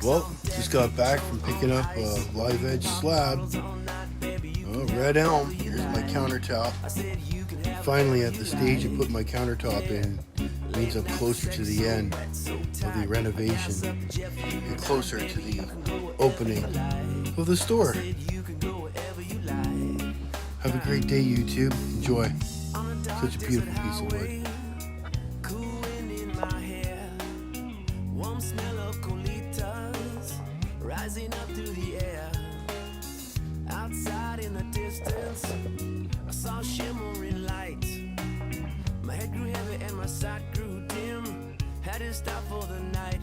Well, just got back from picking up a live edge slab. Oh, red elm. Here's my countertop. Finally at the stage to put my countertop in. Means I'm closer to the end of the renovation and closer to the opening of the store. Have a great day, YouTube. Enjoy. Such a beautiful piece of wood. Smell of colitas rising up through the air. Outside in the distance, I saw shimmering light. My head grew heavy and my sight grew dim. Had to stop for the night.